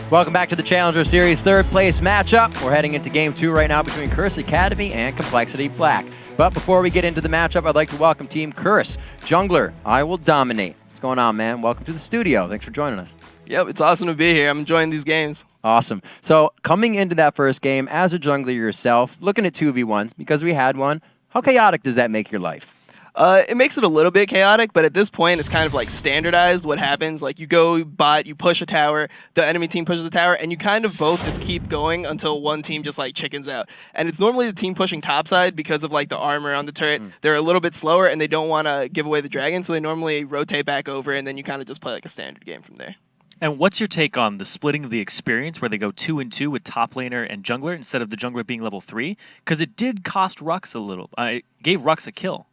Welcome back to the Challenger Series third place matchup. We're heading into game 2 right now between Curse Academy and compLexity.Black. But before we get into the matchup, I'd like to welcome Team Curse. Jungler, IWDominate. What's going on, man? Welcome to the studio. Thanks for joining us. Yep, it's awesome to be here. I'm enjoying these games. Awesome. So coming into that first game, as a jungler yourself, looking at 2v1s, because we had one, how chaotic does that make your life? It makes it a little bit chaotic, but at this point, it's kind of like standardized what happens. Like you go bot, you push a tower, the enemy team pushes the tower, and you kind of both just keep going until one team just like chickens out. And it's normally the team pushing topside because of like the armor on the turret. They're a little bit slower and they don't want to give away the dragon, so they normally rotate back over, and then you kind of just play like a standard game from there. And what's your take on the splitting of the experience where they go 2 and 2 with top laner and jungler instead of the jungler being level 3? Because it did cost Rux a little. It gave Rux a kill.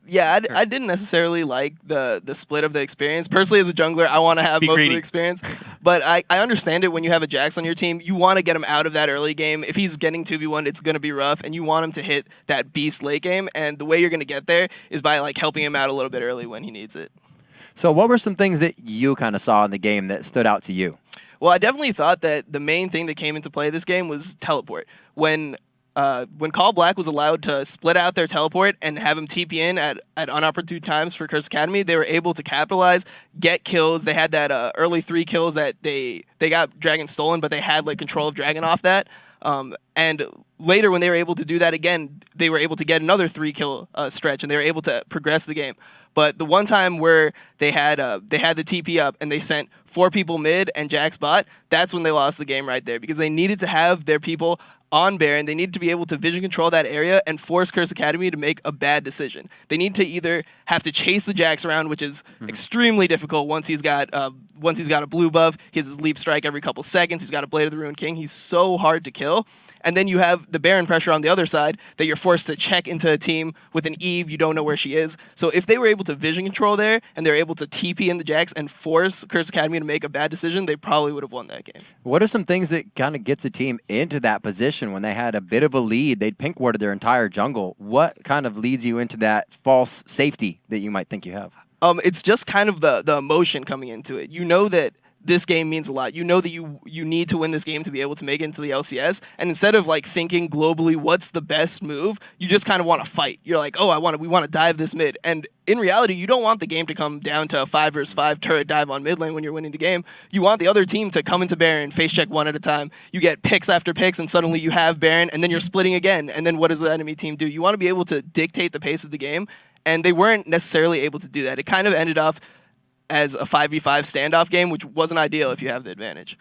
Yeah, I didn't necessarily like the split of the experience. Personally, as a jungler, I want to have most of the experience. But I understand it when you have a Jax on your team. You want to get him out of that early game. If he's getting 2v1, it's going to be rough, and you want him to hit that beast late game. And the way you're going to get there is by like helping him out a little bit early when he needs it. So what were some things that you kind of saw in the game that stood out to you? Well, I definitely thought that the main thing that came into play this game was teleport. When compLexity was allowed to split out their teleport and have him TP in at unopportune times for Curse Academy, they were able to capitalize, get kills. They had that early 3 kills that they got Dragon stolen, but they had like control of Dragon off that. And later, when they were able to do that again, they were able to get another 3-kill stretch, and they were able to progress the game. But the one time where they had the TP up and they sent 4 people mid and Jax bot, that's when they lost the game right there, because they needed to have their people on Baron. They needed to be able to vision control that area and force Curse Academy to make a bad decision. They need to either have to chase the Jax around, which is extremely difficult once he's got a blue buff. He has his leap strike every couple seconds. He's got a Blade of the Ruined King. He's so hard to kill. And then you have the Baron pressure on the other side that you're forced to check into a team with an Eve. You don't know where she is. So if they were able to vision control there and they're able to TP in the Jax and force Curse Academy to make a bad decision, they probably would have won that game. What are some things that kind of gets a team into that position when they had a bit of a lead? They'd pink warded their entire jungle. What kind of leads you into that false safety that you might think you have? It's just kind of the emotion coming into it. You know that this game means a lot. You know that you need to win this game to be able to make it into the LCS. And instead of like thinking globally what's the best move, you just kind of want to fight. You're like, oh, we want to dive this mid. And in reality, you don't want the game to come down to a 5 versus 5 turret dive on mid lane when you're winning the game. You want the other team to come into Baron, face check one at a time. You get picks after picks, and suddenly you have Baron, and then you're splitting again. And then what does the enemy team do? You want to be able to dictate the pace of the game, and they weren't necessarily able to do that. It kind of ended up as a 5v5 standoff game, which wasn't ideal if you have the advantage.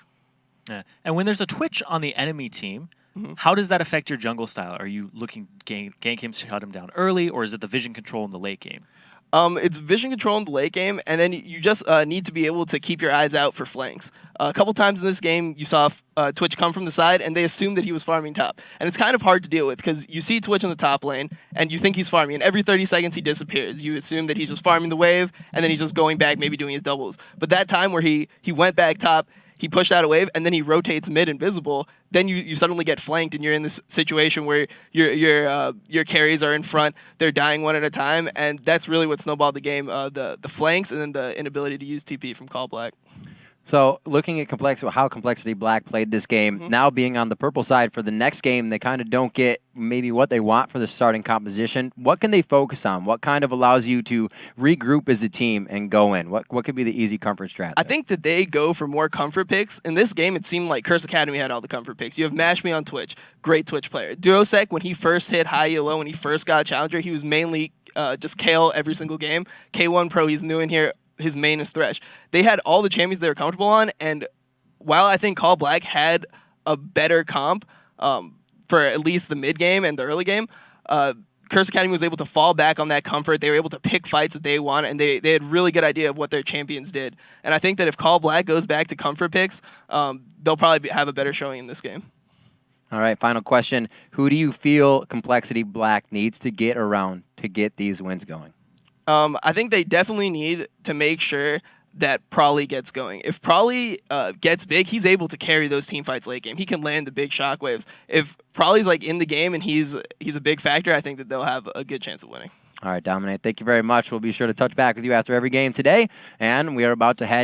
Yeah. And when there's a Twitch on the enemy team, how does that affect your jungle style? Are you looking gank him, shut him down early, or is it the vision control in the late game? It's vision control in the late game, and then you just need to be able to keep your eyes out for flanks. A couple times in this game, you saw Twitch come from the side, and they assumed that he was farming top. And it's kind of hard to deal with, because you see Twitch in the top lane, and you think he's farming, and every 30 seconds he disappears. You assume that he's just farming the wave, and then he's just going back, maybe doing his doubles. But that time where he went back top, he pushed out a wave, and then he rotates mid invisible, then you suddenly get flanked, and you're in this situation where your carries are in front, they're dying one at a time, and that's really what snowballed the game, the flanks and then the inability to use TP from compLexity. So looking at how compLexity.Black played this game, now being on the purple side for the next game, they kind of don't get maybe what they want for the starting composition. What can they focus on? What kind of allows you to regroup as a team and go in? What could be the easy comfort strat? I think that they go for more comfort picks. In this game, it seemed like Curse Academy had all the comfort picks. You have Mash Me on Twitch, great Twitch player. Duosec, when he first hit high elo, when he first got a Challenger, he was mainly just Kale every single game. K1 Pro, he's new in here. His main is Thresh. They had all the champions they were comfortable on, and while I think compLexity had a better comp for at least the mid game and the early game, Curse Academy was able to fall back on that comfort. They were able to pick fights that they want, and they had really good idea of what their champions did. And I think that if compLexity goes back to comfort picks, they'll probably have a better showing in this game. All right, final question. Who do you feel compLexity.Black needs to get around to get these wins going? I think they definitely need to make sure that Prolly gets going. If Prolly gets big, he's able to carry those team fights late game. He can land the big shockwaves. If Prolly's like in the game and he's a big factor, I think that they'll have a good chance of winning. All right, Dominate, thank you very much. We'll be sure to touch back with you after every game today, and we are about to head